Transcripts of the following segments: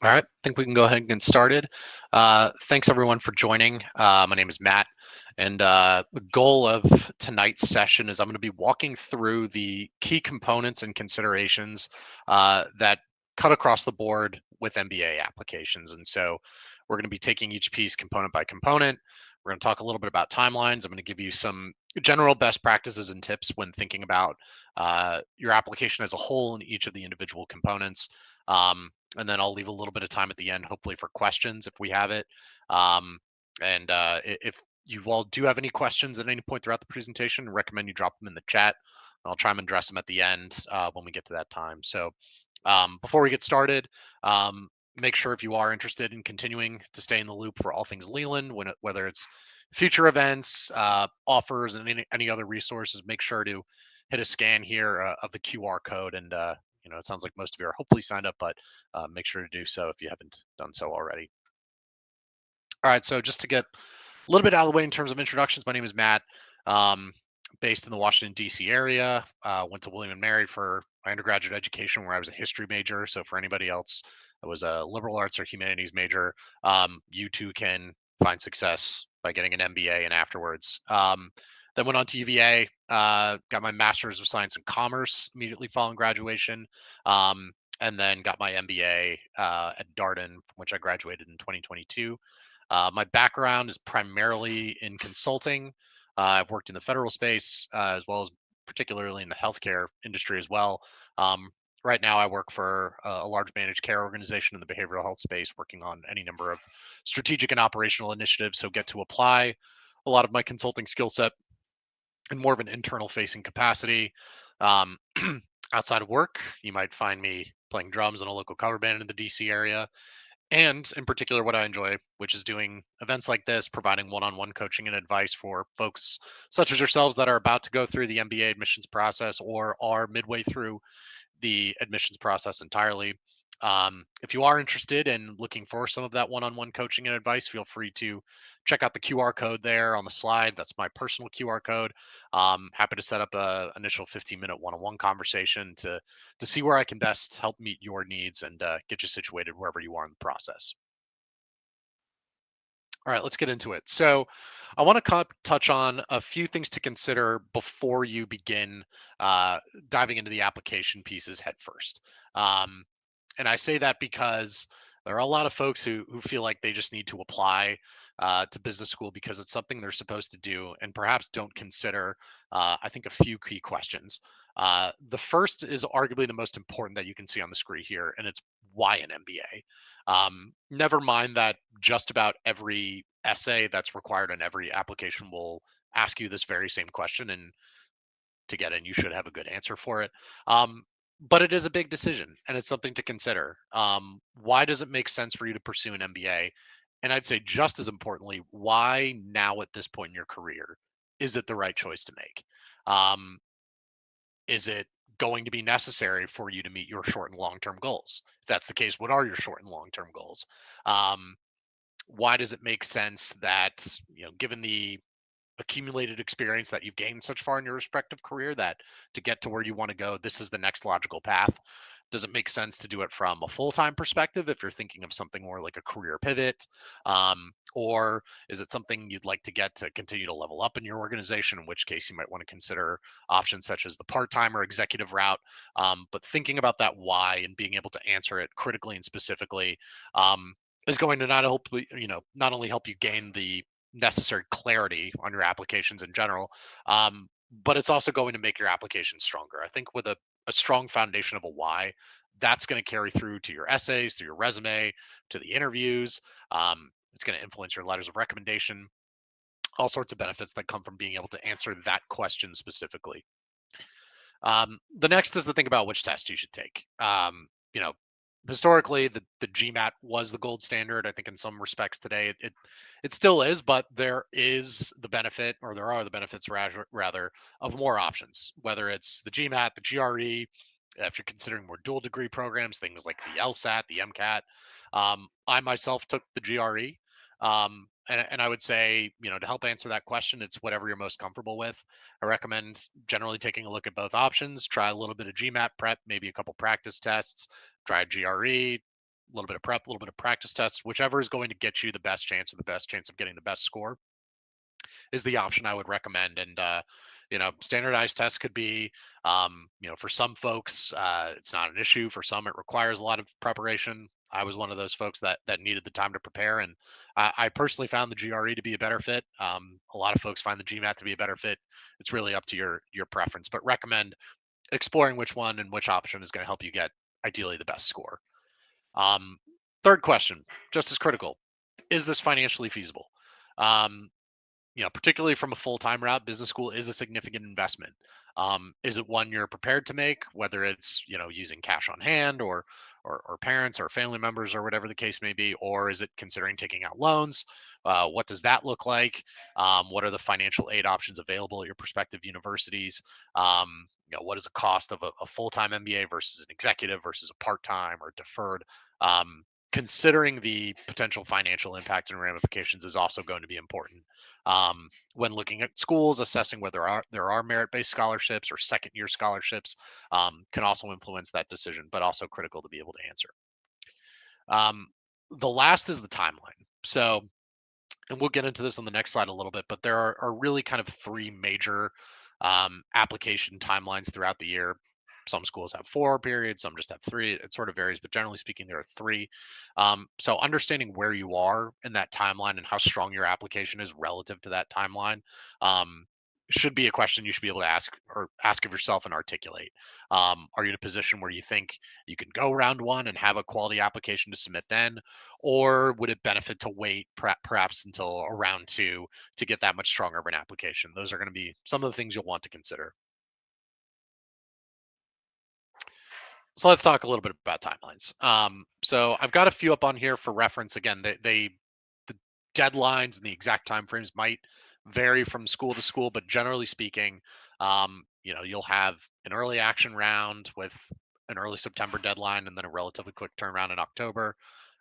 All right, I think we can go ahead and get started. Thanks everyone for joining. My name is Matt, and the goal of tonight's session is I'm going to be walking through the key components and considerations that cut across the board with MBA applications. And so we're going to be taking each piece component by component. We're going to talk a little bit about timelines. I'm going to give you some general best practices and tips when thinking about your application as a whole in each of the individual components. And then I'll leave a little bit of time at the end, hopefully for questions if we have it. Um, if you all do have any questions at any point throughout the presentation, I recommend you drop them in the chat. I'll try and address them at the end when we get to that time. So before we get started, make sure if you are interested in continuing to stay in the loop for all things Leland, whether it's future events, offers, and any other resources, make sure to hit a scan here of the QR code. And it sounds like most of you are hopefully signed up, but make sure to do so if you haven't done so already. All right, so just to get a little bit out of the way in terms of introductions, my name is Matt, um, based in the Washington, D.C. area. Went to William and Mary for my undergraduate education, where I was a history major. So for anybody else, I was a liberal arts or humanities major. You too can find success by getting an MBA and afterwards. Then went on to UVA, got my master's of science in commerce immediately following graduation. Um, and then got my MBA at Darden, from which I graduated in 2022. My background is primarily in consulting. I've worked in the federal space as well as particularly in the healthcare industry as well. Um, right now, I work for a large managed care organization in the behavioral health space, working on any number of strategic and operational initiatives. So, get to apply a lot of my consulting skill set in more of an internal facing capacity. Um, outside of work, you might find me playing drums in a local cover band in the DC area, and in particular what I enjoy, which is doing events like this, providing one-on-one coaching and advice for folks such as yourselves that are about to go through the MBA admissions process or are midway through the admissions process entirely. If you are interested in looking for some of that one-on-one coaching and advice, feel free to check out the QR code there on the slide. That's my personal QR code. Happy to set up a initial 15-minute one-on-one conversation to see where I can best help meet your needs and get you situated wherever you are in the process. All right, let's get into it. So, I want to touch on a few things to consider before you begin uh, diving into the application pieces head first. Um, and I say that because there are a lot of folks who feel like they just need to apply to business school because it's something they're supposed to do, and perhaps don't consider, I think, a few key questions. The first is arguably the most important that you can see on the screen here, and it's why an MBA. Never mind that just about every essay that's required in every application will ask you this very same question, and to get in, you should have a good answer for it. But it is a big decision, and it's something to consider. Why does it make sense for you to pursue an MBA? And I'd say just as importantly, why now at this point in your career is it the right choice to make? Um, is it going to be necessary for you to meet your short and long term goals? If that's the case, what are your short and long term goals? Um, why does it make sense that, given the accumulated experience that you've gained such far in your respective career, that to get to where you want to go, this is the next logical path? Does it make sense to do it from a full-time perspective if you're thinking of something more like a career pivot? Or is it something you'd like to get to continue to level up in your organization, in which case you might want to consider options such as the part-time or executive route? But thinking about that why and being able to answer it critically and specifically is going to not only help you gain the necessary clarity on your applications in general, but it's also going to make your application stronger. I think with a strong foundation of a why, that's going to carry through to your essays, to your resume, to the interviews. It's going to influence your letters of recommendation, all sorts of benefits that come from being able to answer that question specifically. The next is to think about which test you should take. You know, historically, the GMAT was the gold standard. I think in some respects today it still is, but there is the benefit, or there are the benefits rather, of more options. Whether it's the GMAT, the GRE, if you're considering more dual degree programs, things like the LSAT, the MCAT. I myself took the GRE. And I would say, to help answer that question, it's whatever you're most comfortable with. I recommend generally taking a look at both options, try a little bit of GMAT prep, maybe a couple practice tests, try a GRE, little bit of prep, a little bit of practice tests, whichever is going to get you the best chance or the best chance of getting the best score is the option I would recommend. And standardized tests could be, for some folks, it's not an issue. For some, it requires a lot of preparation. I was one of those folks that needed the time to prepare, and I personally found the GRE to be a better fit. A lot of folks find the GMAT to be a better fit. It's really up to your preference, but recommend exploring which one and which option is going to help you get ideally the best score. Um, Third question, just as critical: is this financially feasible? Um, particularly from a full-time route, business school is a significant investment. Is it one you're prepared to make, whether it's, using cash on hand or parents or family members or whatever the case may be, or is it considering taking out loans? What does that look like? What are the financial aid options available at your prospective universities? What is the cost of a full-time MBA versus an executive versus a part-time or deferred? Considering the potential financial impact and ramifications is also going to be important. When looking at schools, assessing whether there are merit-based scholarships or second-year scholarships can also influence that decision, but also critical to be able to answer. Um, the last is the timeline. So, and we'll get into this on the next slide a little bit, but there are really kind of three major application timelines throughout the year. Some schools have 4 periods, some just have 3. It sort of varies, but generally speaking, there are 3. So understanding where you are in that timeline and how strong your application is relative to that timeline um, should be a question you should be able to ask of yourself and articulate. Are you in a position where you think you can go round one and have a quality application to submit then, or would it benefit to wait perhaps until around 2 to get that much stronger of an application? Those are going to be some of the things you'll want to consider. So let's talk a little bit about timelines. So I've got a few up on here for reference. Again, the deadlines and the exact timeframes might vary from school to school, but generally speaking, you'll have an early action round with an early September deadline and then a relatively quick turnaround in October.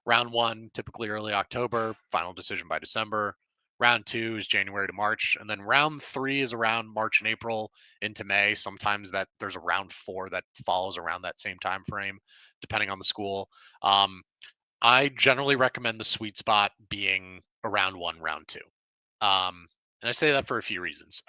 Round one, typically early October, final decision by December. Round two is January to March, and then round three is around March and April into May. Sometimes that there's a round four that follows around that same time frame, depending on the school. Um, I generally recommend the sweet spot being around one, round two. And I say that for a few reasons.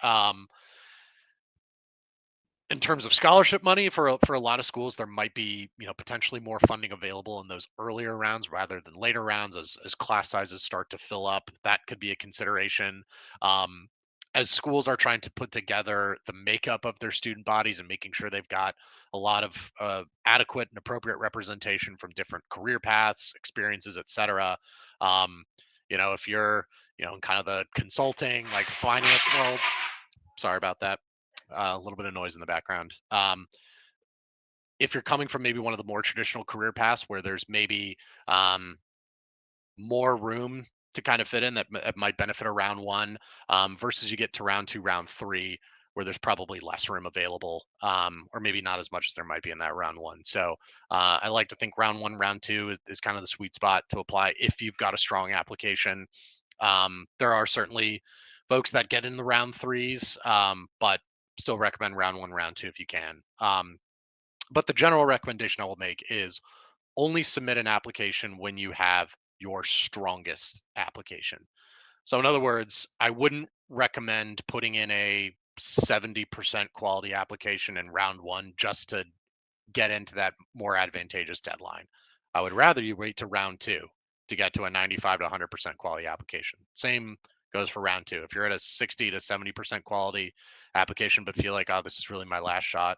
In terms of scholarship money for a lot of schools, there might be potentially more funding available in those earlier rounds rather than later rounds as class sizes start to fill up. That could be a consideration. um, as schools are trying to put together the makeup of their student bodies and making sure they've got a lot of adequate and appropriate representation from different career paths, experiences, etc. um, if you're in kind of the consulting like finance world, sorry about that, a little bit of noise in the background. If you're coming from maybe one of the more traditional career paths where there's maybe um, more room to kind of fit in, that might benefit a round one versus you get to round two, round three, where there's probably less room available, or maybe not as much as there might be in that round one. So I like to think round one, round two is kind of the sweet spot to apply if you've got a strong application. There are certainly folks that get in the round threes, but still recommend round one, round two if you can. But the general recommendation I will make is only submit an application when you have your strongest application. So, in other words, I wouldn't recommend putting in a 70% quality application in round one just to get into that more advantageous deadline. I would rather you wait to round two to get to a 95 to 100% quality application. Same goes for round two. If you're at a 60 to 70% quality application, but feel like, oh, this is really my last shot,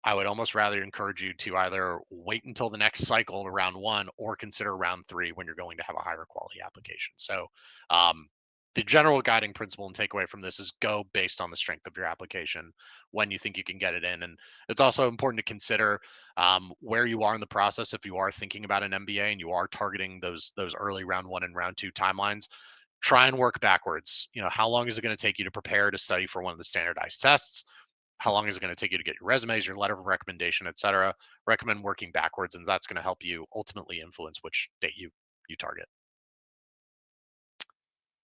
I would almost rather encourage you to either wait until the next cycle to round one or consider round three when you're going to have a higher quality application. So, um, the general guiding principle and takeaway from this is go based on the strength of your application when you think you can get it in. And it's also important to consider where you are in the process. If you are thinking about an MBA and you are targeting those early round one and round two timelines, try and work backwards. How long is it going to take you to prepare to study for one of the standardized tests? How long is it going to take you to get your resumes, your letter of recommendation, et cetera? Recommend working backwards, and that's going to help you ultimately influence which date you target.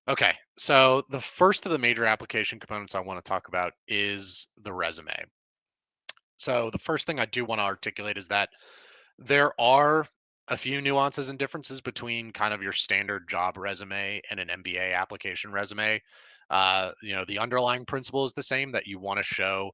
Okay, so the first of the major application components I want to talk about is the resume. So the first thing I do want to articulate is that there are a few nuances and differences between kind of your standard job resume and an MBA application resume. The underlying principle is the same, that you want to show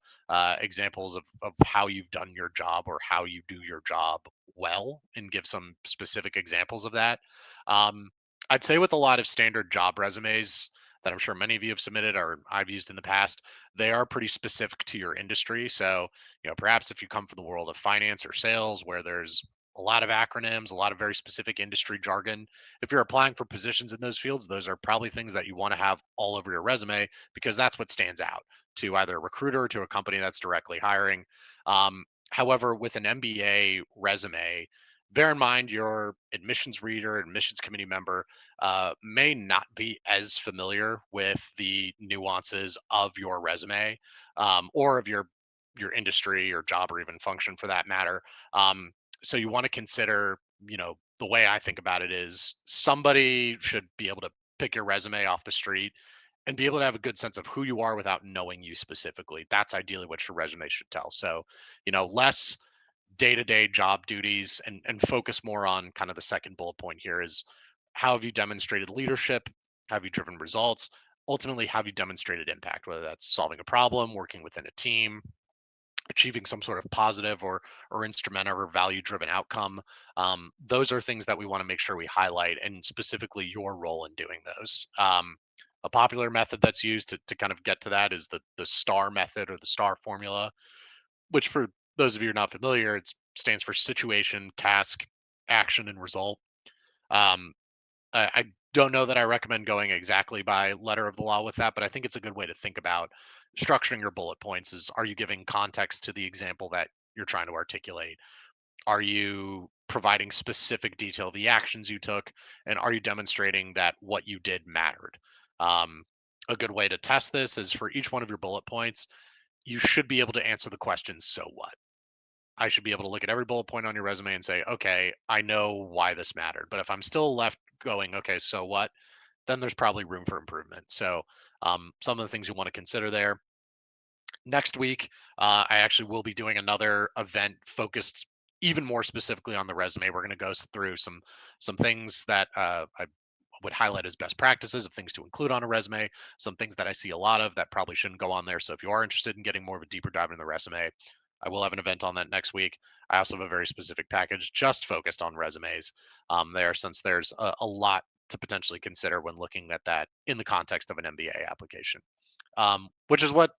examples of how you've done your job or how you do your job well, and give some specific examples of that. Um, I'd say with a lot of standard job resumes that I'm sure many of you have submitted or I've used in the past, they are pretty specific to your industry. So, perhaps if you come from the world of finance or sales, where there's a lot of acronyms, a lot of very specific industry jargon. If you're applying for positions in those fields, those are probably things that you want to have all over your resume, because that's what stands out to either a recruiter or to a company that's directly hiring. However, with an MBA resume, bear in mind your admissions reader, admissions committee member may not be as familiar with the nuances of your resume, or of your industry or job or even function for that matter. So you want to consider, the way I think about it is somebody should be able to pick your resume off the street and be able to have a good sense of who you are without knowing you specifically. That's ideally what your resume should tell. So, less day-to-day job duties, and focus more on kind of the second bullet point here is, how have you demonstrated leadership? Have you driven results? Ultimately, have you demonstrated impact, whether that's solving a problem, working within a team, achieving some sort of positive or instrumental or value driven outcome. Those are things that we want to make sure we highlight, and specifically your role in doing those. A popular method that's used to kind of get to that is the STAR method, or the STAR formula, which, for those of you who are not familiar, it stands for situation, task, action, and result. um, I don't know that I recommend going exactly by letter of the law with that, but I think it's a good way to think about structuring your bullet points. Is, are you giving context to the example that you're trying to articulate? Are you providing specific detail of the actions you took? And are you demonstrating that what you did mattered? Um, a good way to test this is, for each one of your bullet points, you should be able to answer the question, so what? I should be able to look at every bullet point on your resume and say, okay, I know why this mattered. But if I'm still left going, okay, so what? Then there's probably room for improvement. So, some of the things you want to consider there. Next week, I actually will be doing another event focused even more specifically on the resume. We're going to go through some things that I would highlight as best practices of things to include on a resume, some things that I see a lot of that probably shouldn't go on there. So if you are interested in getting more of a deeper dive into the resume, I will have an event on that next week. I also have a very specific package just focused on resumes there, since there's a lot to potentially consider when looking at that in the context of an MBA application, which is what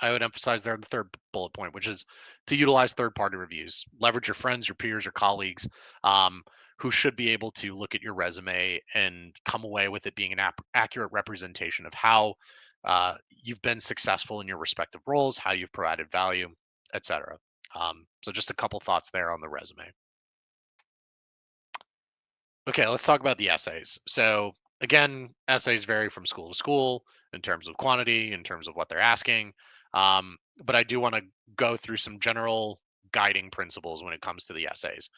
I would emphasize there in the third bullet point, which is to utilize third party reviews. Leverage your friends, your peers, your colleagues, um, who should be able to look at your resume and come away with it being an accurate representation of how you've been successful in your respective roles, how you've provided value, etc. So, just a couple thoughts there on the resume. Okay, let's talk about the essays. So, again, essays vary from school to school in terms of quantity, in terms of what they're asking. But I do want to go through some general guiding principles when it comes to the essays.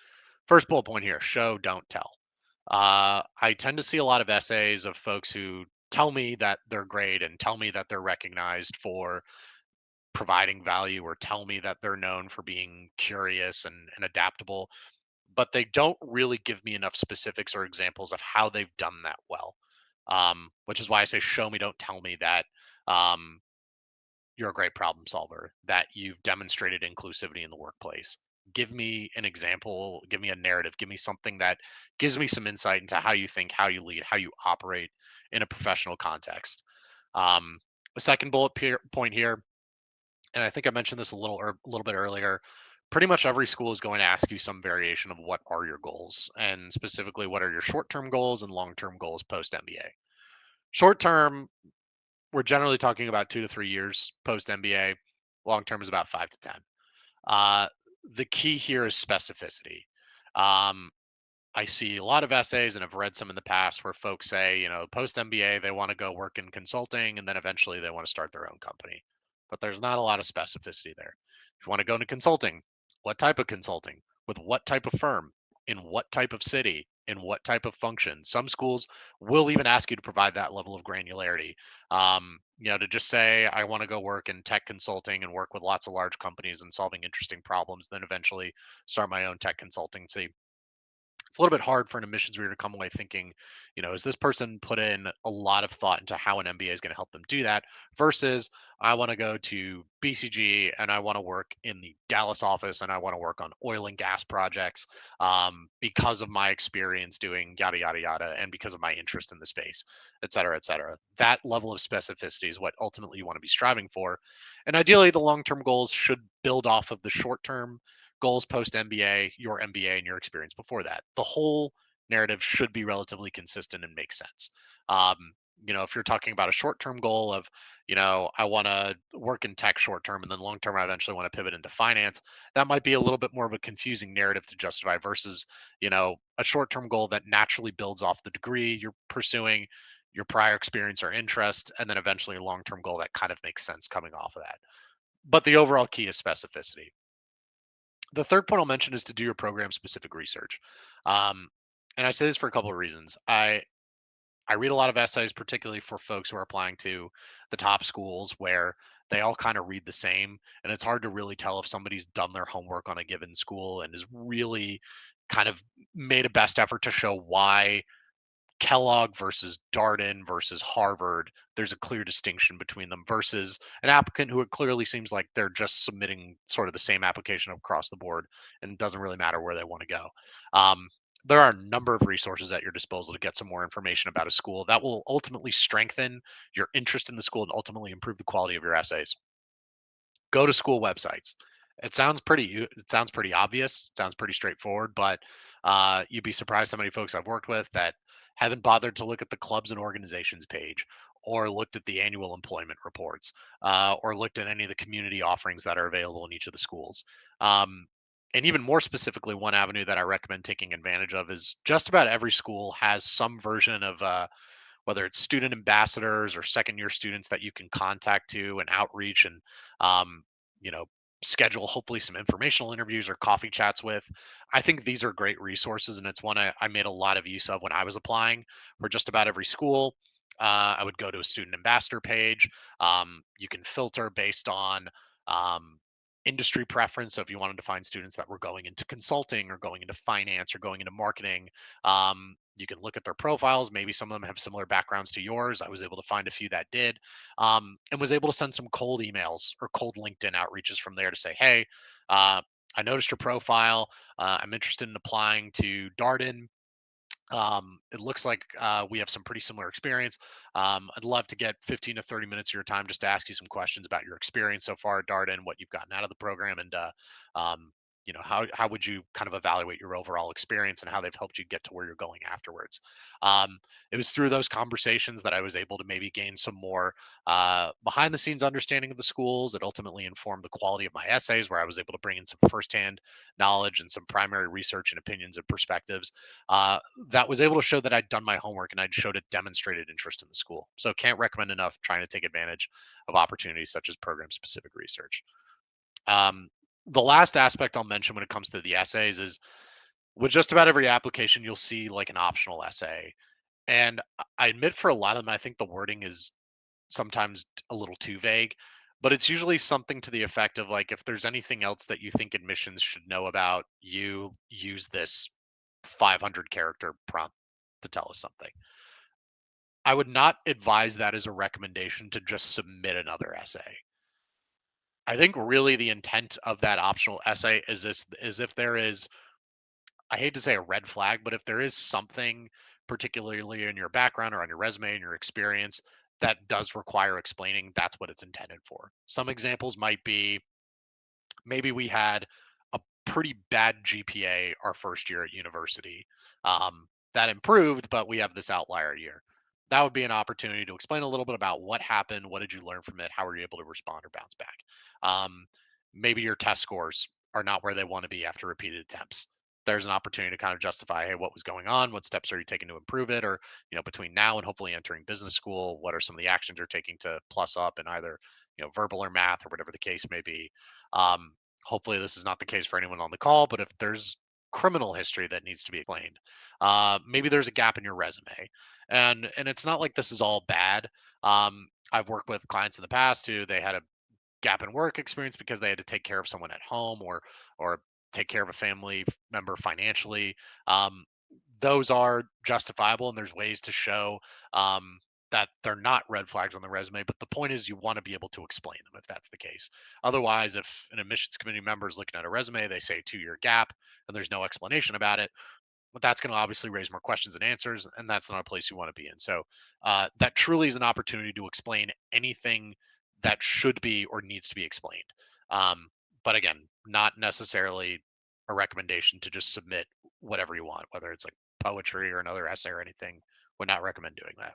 First bullet point here: show, don't tell. I tend to see a lot of essays of folks who tell me that they're great and tell me that they're recognized for providing value, or tell me that they're known for being curious and adaptable, but they don't really give me enough specifics or examples of how they've done that well. Which is why I say, show me, don't tell me that um, you're a great problem solver, that you've demonstrated inclusivity in the workplace. Give me an example, give me a narrative, give me something that gives me some insight into how you think, how you lead, how you operate in a professional context. Um, the second point here, and I think I mentioned this a little bit earlier. Pretty much every school is going to ask you some variation of what are your goals, and specifically what are your short-term goals and long-term goals post MBA. Short term, we're generally talking about 2 to 3 years post MBA. Long term is about 5 to 10. Uh, the key here is specificity. Um, I see a lot of essays, and I've read some in the past, where folks say, post MBA, they want to go work in consulting and then eventually they want to start their own company. But there's not a lot of specificity there. If you want to go into consulting, what type of consulting? With what type of firm? In what type of city? In what type of function? Some schools will even ask you to provide that level of granularity. To just say, I want to go work in tech consulting and work with lots of large companies and solving interesting problems, then eventually start my own tech consultancy. it's a little bit hard for an admissions reader to come away thinking, is this person put in a lot of thought into how an MBA is going to help them do that versus I want to go to BCG and I want to work in the Dallas office and I want to work on oil and gas projects because of my experience doing yada, yada, yada, and because of my interest in the space, et cetera, et cetera. That level of specificity is what ultimately you want to be striving for. And ideally, the long term goals should build off of the short term goals post MBA, your MBA, and your experience before that. The whole narrative should be relatively consistent and make sense. Um, if you're talking about a short term goal of, I want to work in tech short term and then long term, I eventually want to pivot into finance, that might be a little bit more of a confusing narrative to justify versus, a short term goal that naturally builds off the degree you're pursuing, your prior experience or interest, and then eventually a long term goal that kind of makes sense coming off of that. But the overall key is specificity. The third point I'll mention is to do your program specific research. Um, and I say this for a couple of reasons. I read a lot of essays, particularly for folks who are applying to the top schools where they all kind of read the same. And it's hard to really tell if somebody's done their homework on a given school and is really kind of made a best effort to show why Kellogg versus Darden versus Harvard, there's a clear distinction between them versus an applicant who it clearly seems like they're just submitting sort of the same application across the board and it doesn't really matter where they want to go. Um, there are a number of resources at your disposal to get some more information about a school that will ultimately strengthen your interest in the school and ultimately improve the quality of your essays. Go to school websites. It sounds pretty obvious. It sounds pretty straightforward, but you'd be surprised how many folks I've worked with that haven't bothered to look at the clubs and organizations page, or looked at the annual employment reports, or looked at any of the community offerings that are available in each of the schools. Um, and even more specifically, one avenue that I recommend taking advantage of is just about every school has some version of whether it's student ambassadors or second year students that you can contact to and outreach and um, you know schedule hopefully some informational interviews or coffee chats with. I think these are great resources and it's one I made a lot of use of when I was applying for just about every school. I would go to a student ambassador page. You can filter based on um, industry preference. So if you wanted to find students that were going into consulting or going into finance or going into marketing, you can look at their profiles. Maybe some of them have similar backgrounds to yours. I was able to find a few that did, and was able to send some cold emails or cold LinkedIn outreaches from there to say, hey, I noticed your profile. I'm interested in applying to Darden. It looks like we have some pretty similar experience. I'd love to get 15 to 30 minutes of your time just to ask you some questions about your experience so far at Darden, what you've gotten out of the program, and um, how would you kind of evaluate your overall experience and how they've helped you get to where you're going afterwards. It was through those conversations that I was able to maybe gain some more behind the scenes understanding of the schools. It ultimately informed the quality of my essays, where I was able to bring in some firsthand knowledge and some primary research and opinions and perspectives uh, that was able to show that I'd done my homework and I'd showed a demonstrated interest in the school. So can't recommend enough trying to take advantage of opportunities such as program specific research. Um, the last aspect I'll mention when it comes to the essays is with just about every application, you'll see like an optional essay. And I admit for a lot of them, I think the wording is sometimes a little too vague, but it's usually something to the effect of like, if there's anything else that you think admissions should know about, you use this 500 character prompt to tell us something. I would not advise that as a recommendation to just submit another essay. I think really the intent of that optional essay is if there is, I hate to say a red flag, but if there is something particularly in your background or on your resume and your experience that does require explaining, that's what it's intended for. Some examples might be maybe we had a pretty bad GPA our first year at university. That improved, but we have this outlier year. That would be an opportunity to explain a little bit about what happened. What did you learn from it? How were you able to respond or bounce back? Um, Maybe your test scores are not where they want to be after repeated attempts. There's an opportunity to kind of justify, hey, what was going on? What steps are you taking to improve it? Or, between now and hopefully entering business school, what are some of the actions you're taking to plus up in either, verbal or math or whatever the case may be? Um, Hopefully, this is not the case for anyone on the call, but if there's criminal history that needs to be explained, maybe there's a gap in your resume, and it's not like this is all bad. I've worked with clients in the past who they had a gap in work experience because they had to take care of someone at home or take care of a family member financially. those are justifiable, and there's ways to show um, that they're not red flags on the resume. But the point is, you want to be able to explain them if that's the case. Otherwise, if an admissions committee member is looking at a resume, they say 2-year gap, and there's no explanation about it, but that's going to obviously raise more questions and answers, and that's not a place you want to be in. So that truly is an opportunity to explain anything that should be or needs to be explained. Um, but again, not necessarily a recommendation to just submit whatever you want, whether it's like poetry or another essay or anything. Would not recommend doing that.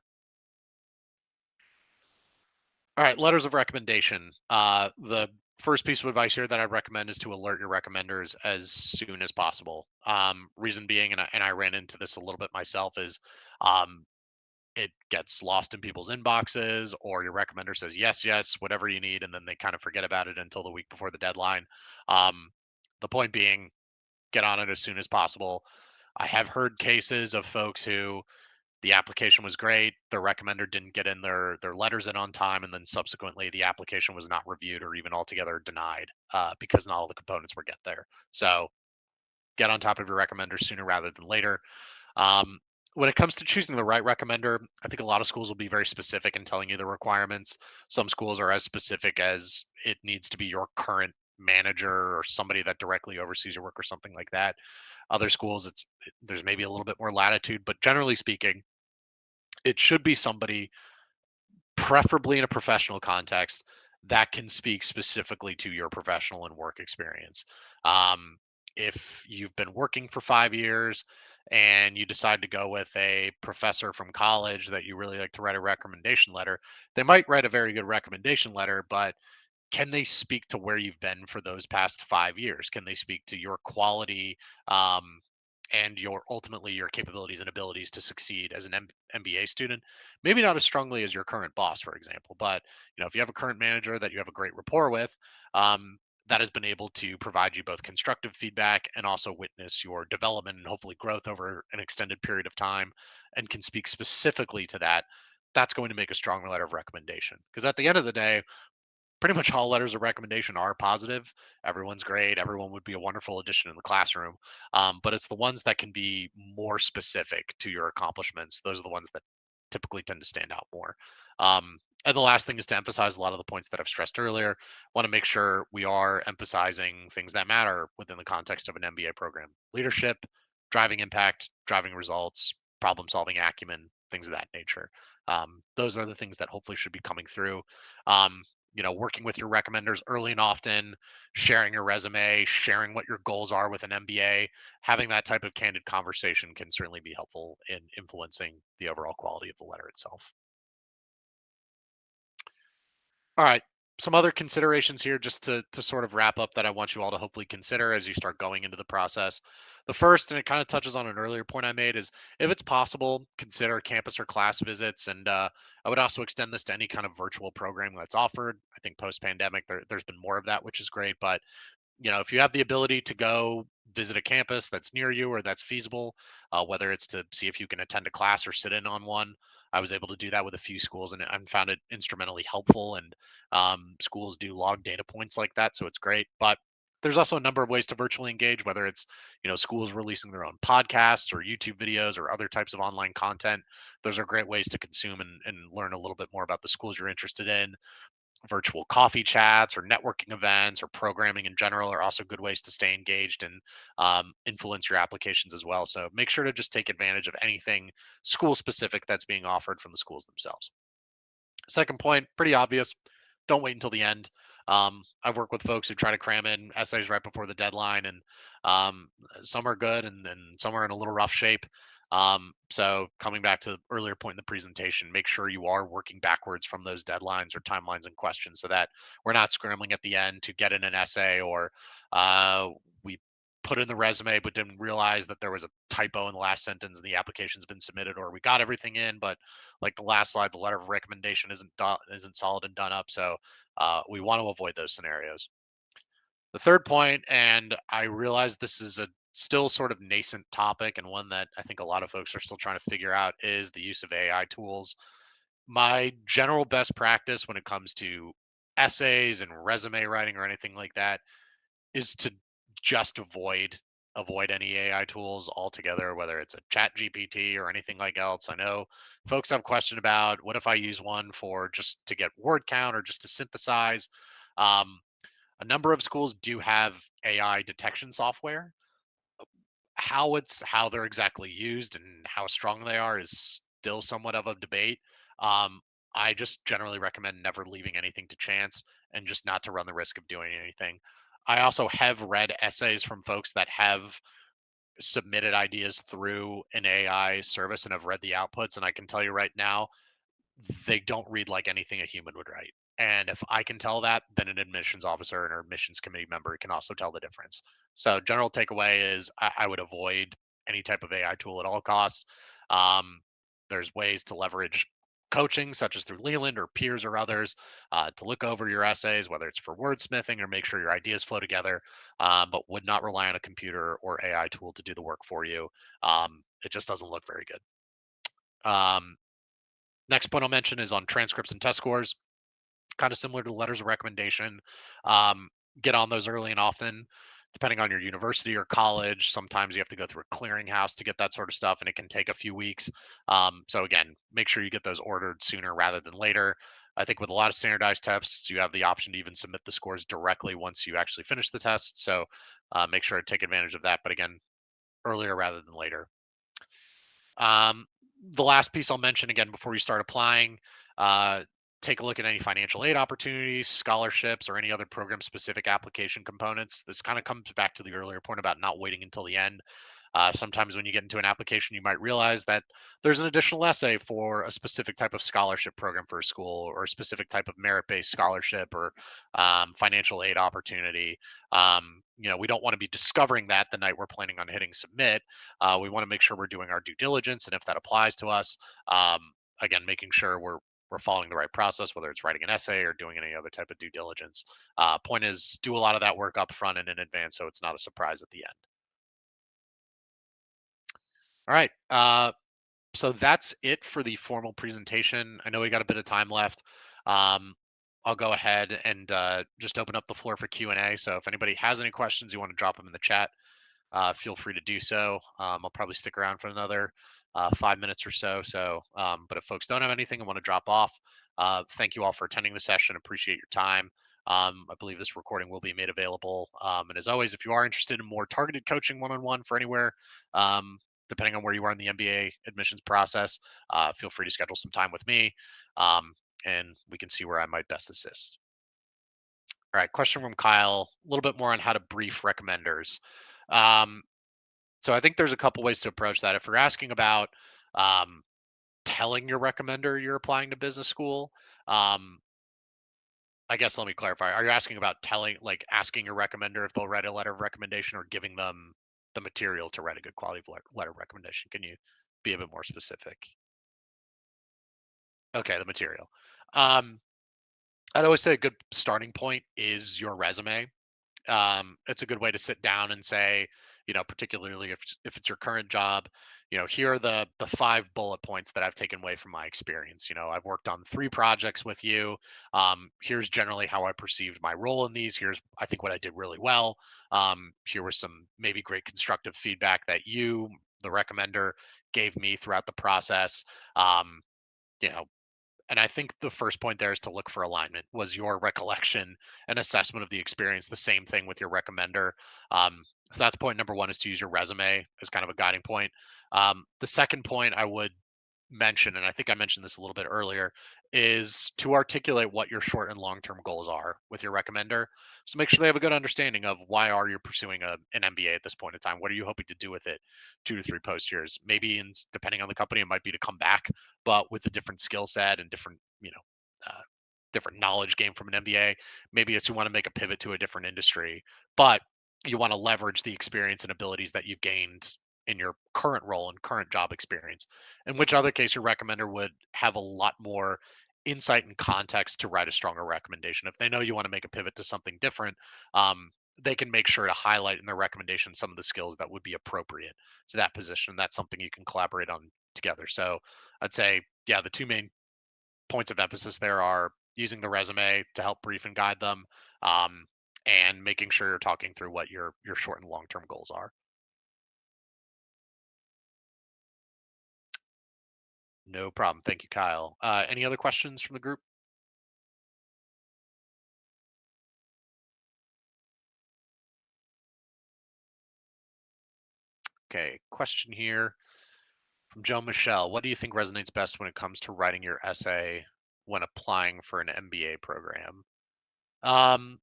All right, letters of recommendation. The first piece of advice here that I'd recommend is to alert your recommenders as soon as possible. Reason being, and I ran into this a little bit myself, is um, it gets lost in people's inboxes, or your recommender says yes, yes, whatever you need, and then they kind of forget about it until the week before the deadline. Um, the point being, get on it as soon as possible. I have heard cases of folks who the application was great. The recommender didn't get in their letters in on time, and then subsequently the application was not reviewed or even altogether denied because not all the components were get there. So get on top of your recommender sooner rather than later. Um, when it comes to choosing the right recommender, I think a lot of schools will be very specific in telling you the requirements. Some schools are as specific as it needs to be your current manager or somebody that directly oversees your work or something like that. Other schools, there's maybe a little bit more latitude, but generally speaking, it should be somebody, preferably in a professional context, that can speak specifically to your professional and work experience. Um, if you've been working for 5 years and you decide to go with a professor from college that you really like to write a recommendation letter, they might write a very good recommendation letter, but can they speak to where you've been for those past 5 years? Can they speak to your quality um, and your ultimately your capabilities and abilities to succeed as an MBA student? Maybe not as strongly as your current boss, for example, but if you have a current manager that you have a great rapport with, that has been able to provide you both constructive feedback and also witness your development and hopefully growth over an extended period of time, and can speak specifically to that. That's going to make a strong letter of recommendation, because at the end of the day, pretty much all letters of recommendation are positive. Everyone's great. Everyone would be a wonderful addition in the classroom. But it's the ones that can be more specific to your accomplishments. Those are the ones that typically tend to stand out more. And the last thing is to emphasize a lot of the points that I've stressed earlier. Want to make sure we are emphasizing things that matter within the context of an MBA program: leadership, driving impact, driving results, problem solving acumen, things of that nature. Those are the things that hopefully should be coming through. Um, working with your recommenders early and often, sharing your resume, sharing what your goals are with an MBA, having that type of candid conversation can certainly be helpful in influencing the overall quality of the letter itself. All right. Some other considerations here, just to sort of wrap up, that I want you all to hopefully consider as you start going into the process. The first, and it kind of touches on an earlier point I made, is if it's possible, consider campus or class visits. And I would also extend this to any kind of virtual program that's offered. I think post pandemic, there's been more of that, which is great. But if you have the ability to go visit a campus that's near you or that's feasible, whether it's to see if you can attend a class or sit in on one. I was able to do that with a few schools, and I found it instrumentally helpful. And schools do log data points like that, so it's great. But there's also a number of ways to virtually engage, whether it's schools releasing their own podcasts or YouTube videos or other types of online content. Those are great ways to consume and learn a little bit more about the schools you're interested in. Virtual coffee chats or networking events or programming in general are also good ways to stay engaged and influence your applications as well. So make sure to just take advantage of anything school specific that's being offered from the schools themselves. Second point, pretty obvious. Don't wait until the end. I've worked with folks who try to cram in essays right before the deadline, and some are good, and some are in a little rough shape. So coming back to the earlier point in the presentation, make sure you are working backwards from those deadlines or timelines and questions, so that we're not scrambling at the end to get in an essay, or we put in the resume but didn't realize that there was a typo in the last sentence and the application's been submitted, or we got everything in, but like the last slide, the letter of recommendation isn't solid and done up. So we want to avoid those scenarios. The third point, and I realize this is a still sort of nascent topic and one that I think a lot of folks are still trying to figure out, is the use of AI tools. My general best practice when it comes to essays and resume writing or anything like that is to just avoid avoid any AI tools altogether, whether it's a chat GPT or anything like else. I know folks have question about what if I use one for just to get word count or just to synthesize. Um, a number of schools do have AI detection software. How they're exactly used and how strong they are is still somewhat of a debate. Um, I just generally recommend never leaving anything to chance and just not to run the risk of doing anything. I also have read essays from folks that have submitted ideas through an AI service and have read the outputs, and I can tell you right now, they don't read like anything a human would write. And if I can tell that, then an admissions officer and or admissions committee member can also tell the difference. So, general takeaway is I would avoid any type of AI tool at all costs. Um, there's ways to leverage coaching, such as through Leland or peers or others, to look over your essays, whether it's for wordsmithing or make sure your ideas flow together, but would not rely on a computer or AI tool to do the work for you. It just doesn't look very good. Um, Next point I'll mention is on transcripts and test scores, kind of similar to letters of recommendation. Um, get on those early and often. Depending on your university or college, sometimes you have to go through a clearinghouse to get that sort of stuff, and it can take a few weeks. So again, make sure you get those ordered sooner rather than later. I think with a lot of standardized tests, you have the option to even submit the scores directly once you actually finish the test. So make sure to take advantage of that. But again, earlier rather than later. Um, the last piece I'll mention again before you start applying, uh, take a look at any financial aid opportunities, scholarships, or any other program specific application components. This kind of comes back to the earlier point about not waiting until the end. Sometimes when you get into an application, you might realize that there's an additional essay for a specific type of scholarship program for a school or a specific type of merit based scholarship or financial aid opportunity. We don't want to be discovering that the night we're planning on hitting submit. We want to make sure we're doing our due diligence, and if that applies to us, um, again, making sure we're following the right process, whether it's writing an essay or doing any other type of due diligence. Point is, do a lot of that work up front and in advance, so it's not a surprise at the end. All right. So that's it for the formal presentation. I know we got a bit of time left. Um, I'll go ahead and just open up the floor for Q&A. So if anybody has any questions, you want to drop them in the chat, feel free to do so. I'll probably stick around for another 5 minutes or so. But if folks don't have anything and want to drop off, thank you all for attending the session. Appreciate your time. I believe this recording will be made available. And as always, if you are interested in more targeted coaching one-on-one for anywhere, um, depending on where you are in the MBA admissions process, feel free to schedule some time with me, um, and we can see where I might best assist. All right, question from Kyle, a little bit more on how to brief recommenders. Um, so I think there's a couple ways to approach that. If you're asking about um, telling your recommender you're applying to business school, um, I guess let me clarify. Are you asking about telling, like asking your recommender if they'll write a letter of recommendation or giving them the material to write a good quality letter of recommendation? Can you be a bit more specific? Okay, the material. Um, I'd always say a good starting point is your resume. It's a good way to sit down and say, particularly if it's your current job, here are the 5 bullet points that I've taken away from my experience. I've worked on 3 projects with you. Here's generally how I perceived my role in these. Here's I think what I did really well. Here was some maybe great constructive feedback that you, the recommender, gave me throughout the process. Um, you know, and I think the first point there is to look for alignment. Was your recollection and assessment of the experience the same thing with your recommender? So that's point number one, is to use your resume as kind of a guiding point. The second point I would mention, and I think I mentioned this a little bit earlier, is to articulate what your short and long term goals are with your recommender. So make sure they have a good understanding of why are you pursuing an MBA at this point in time. What are you hoping to do with it 2 to 3 post years? Maybe, depending on the company, it might be to come back, but with a different skill set and different, different knowledge gained from an MBA. Maybe it's you want to make a pivot to a different industry, but you want to leverage the experience and abilities that you've gained in your current role and current job experience. In which other case, your recommender would have a lot more insight and context to write a stronger recommendation. If they know you want to make a pivot to something different, um, they can make sure to highlight in their recommendation some of the skills that would be appropriate to that position. That's something you can collaborate on together. So I'd say, yeah, the 2 main points of emphasis there are using the resume to help brief and guide them, um, and making sure you're talking through what your short and long term goals are. No problem. Thank you, Kyle. Any other questions from the group? Okay, question here from Joe Michelle. What do you think resonates best when it comes to writing your essay when applying for an MBA program? Um,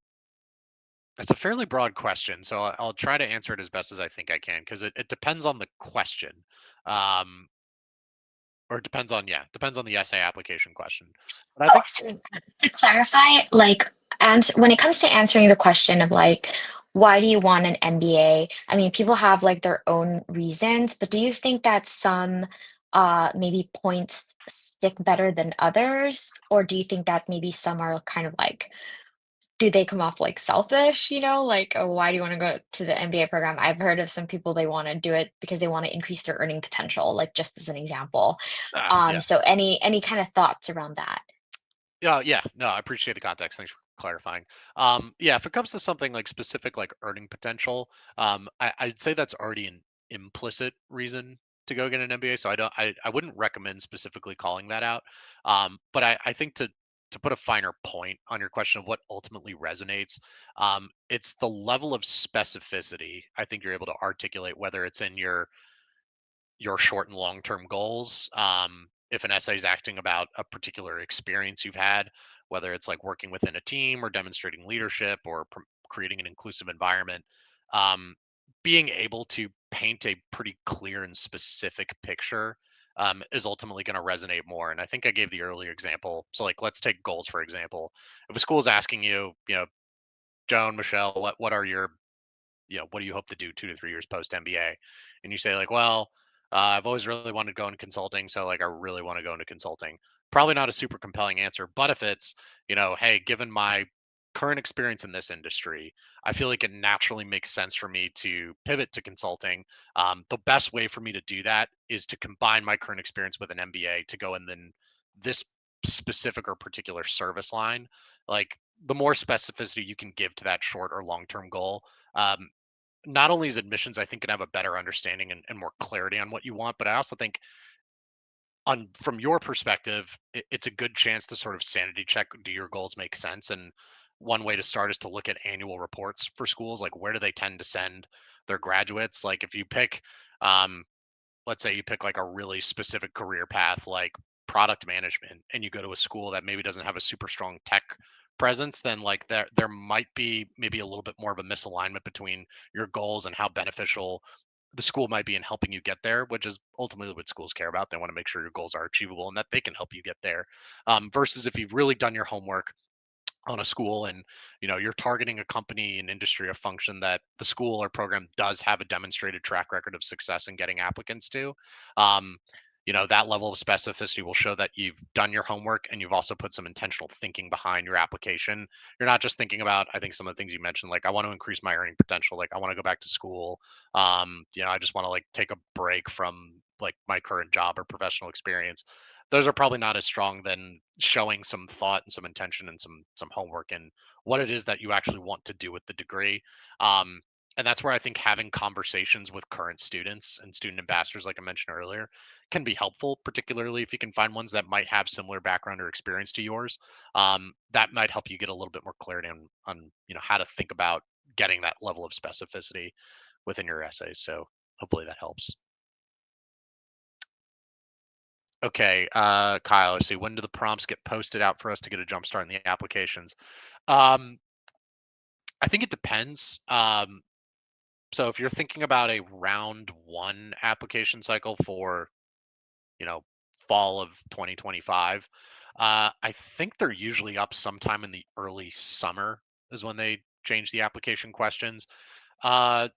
that's a fairly broad question, so I'll try to answer it as best as I think I can because it depends on the question. Um, or it depends on, yeah, depends on the essay application question. But I think, To clarify, like, and when it comes to answering the question of like, why do you want an MBA? I mean, people have like their own reasons, but do you think that some maybe points stick better than others? Or do you think that maybe some are kind of like, do they come off like selfish, like, oh, why do you want to go to the MBA program? I've heard of some people they want to do it because they want to increase their earning potential, like just as an example. yeah. So any kind of thoughts around that? Yeah, no, I appreciate the context. Thanks for clarifying. Yeah, if it comes to something like specific, like earning potential, I'd say that's already an implicit reason to go get an MBA. So I wouldn't recommend specifically calling that out. But I think to put a finer point on your question of what ultimately resonates, it's the level of specificity I think you're able to articulate, whether it's in your short and long term goals. If an essay is acting about a particular experience you've had, whether it's like working within a team or demonstrating leadership or creating an inclusive environment, um, being able to paint a pretty clear and specific picture is ultimately going to resonate more. And I think I gave the earlier example. So, like, let's take goals for example. If a school is asking you, Joan, Michelle, what are your what do you hope to do 2 to 3 years post MBA? And you say like, well, I've always really wanted to go into consulting, so like I really want to go into consulting. Probably not a super compelling answer, but if it's, hey, given my current experience in this industry, I feel like it naturally makes sense for me to pivot to consulting. The best way for me to do that is to combine my current experience with an MBA to go in then this specific or particular service line. Like the more specificity you can give to that short or long term goal, um, not only is admissions, I think, can have a better understanding and more clarity on what you want, but I also think on from your perspective, it's a good chance to sort of sanity check, do your goals make sense? And one way to start is to look at annual reports for schools, like where do they tend to send their graduates? Like if you pick um, let's say you pick like a really specific career path like product management and you go to a school that maybe doesn't have a super strong tech presence, then like there might be maybe a little bit more of a misalignment between your goals and how beneficial the school might be in helping you get there, which is ultimately what schools care about. They want to make sure your goals are achievable and that they can help you get there, versus if you've really done your homework on a school and you're targeting a company, an industry, a function that the school or program does have a demonstrated track record of success in getting applicants to. um, that level of specificity will show that you've done your homework and you've also put some intentional thinking behind your application. You're not just thinking about, I think, some of the things you mentioned, like I want to increase my earning potential, like I want to go back to school, I just want to like take a break from like my current job or professional experience. Those are probably not as strong than showing some thought and some intention and some homework and what it is that you actually want to do with the degree. Um, and that's where I think having conversations with current students and student ambassadors, like I mentioned earlier, can be helpful, particularly if you can find ones that might have similar background or experience to yours. That might help you get a little bit more clarity on how to think about getting that level of specificity within your essays. So hopefully that helps. Okay, Kyle, let's see. When do the prompts get posted out for us to get a jump start in the applications? Um, I think it depends. So if you're thinking about a round one application cycle for, you know, fall of 2025, I think they're usually up sometime in the early summer is when they change the application questions. Uh,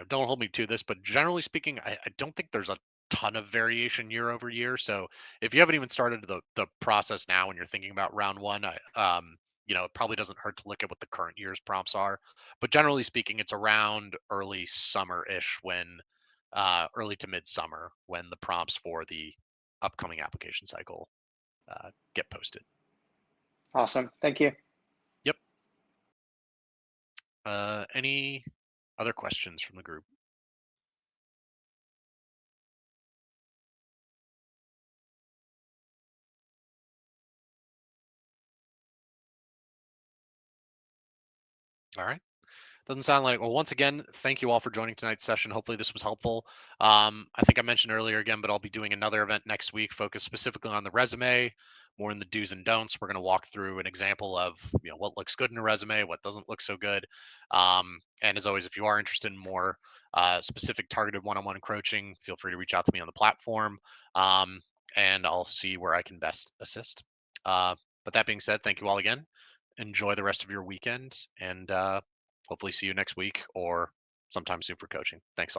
don't hold me to this, but generally speaking, I don't think there's a ton of variation year over year. So if you haven't even started the process now and you're thinking about round one, it probably doesn't hurt to look at what the current year's prompts are. But generally speaking, it's around early summer-ish when, early to midsummer when the prompts for the upcoming application cycle get posted. Awesome. Thank you. Yep. Any other questions from the group? All right. Doesn't sound like. Well, once again, thank you all for joining tonight's session. Hopefully this was helpful. I think I mentioned earlier again, but I'll be doing another event next week focused specifically on the resume, more in the do's and don'ts. We're going to walk through an example of what looks good in a resume, what doesn't look so good. And as always, if you are interested in more specific targeted one-on-one coaching, feel free to reach out to me on the platform, and I'll see where I can best assist. But that being said, thank you all again. Enjoy the rest of your weekend, and hopefully see you next week or sometime soon for coaching. Thanks.